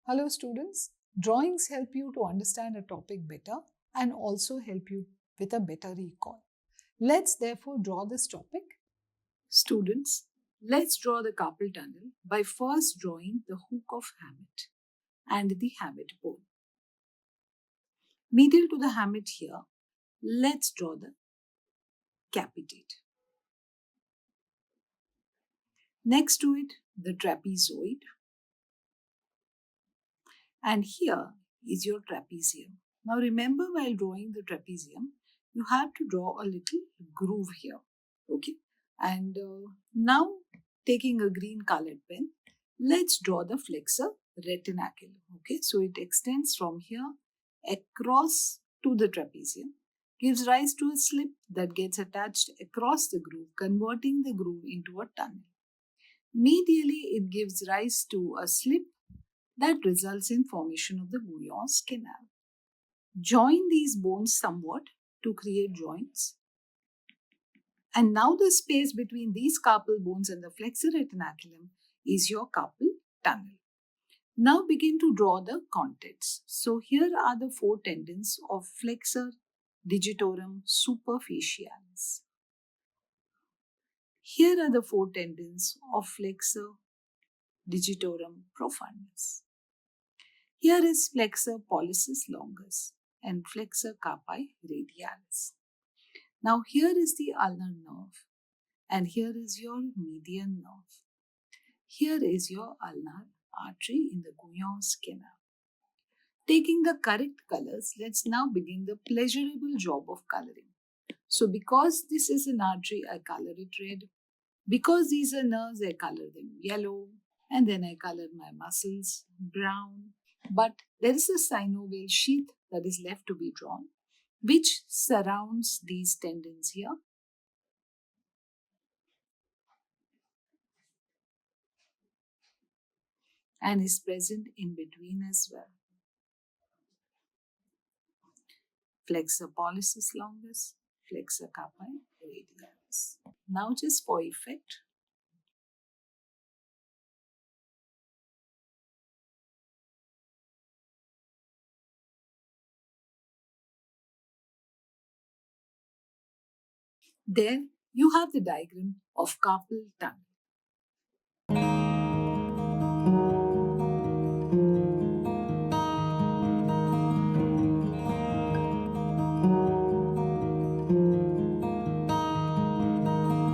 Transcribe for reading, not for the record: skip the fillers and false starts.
Hello students, drawings help you to understand a topic better and also help you with a better recall. Let's therefore draw this topic. Students, let's draw the carpal tunnel by first drawing the hook of hamate and the hamate bone. Medial to the hamate here, let's draw the capitate. Next to it, the trapezoid. And here is your trapezium. Now remember, while drawing the trapezium, you have to draw a little groove here. Okay. And now taking a green colored pen, let's draw the flexor retinaculum. Okay. So it extends from here across to the trapezium, gives rise to a slip that gets attached across the groove, converting the groove into a tunnel. Medially, it gives rise to a slip that results in formation of the Guyon's canal. Join these bones somewhat to create joints. And now the space between these carpal bones and the flexor retinaculum is your carpal tunnel. Now begin to draw the contents. So here are the 4 tendons of flexor, digitorum, superficialis. Here are the 4 tendons of flexor, digitorum, profundus. Here is flexor Pollicis longus and flexor carpi radialis. Now here is the ulnar nerve and here is your median nerve. Here is your ulnar artery in the Guyon's canal. Taking the correct colors, let's now begin the pleasurable job of coloring. So because this is an artery, I color it red. Because these are nerves, I color them yellow. And then I color my muscles brown. But there is a synovial sheath that is left to be drawn, which surrounds these tendons here. And is present in between as well. Flexor Pollicis longus, flexor carpi radialis. Now just for effect, there you have the diagram of carpal tunnel.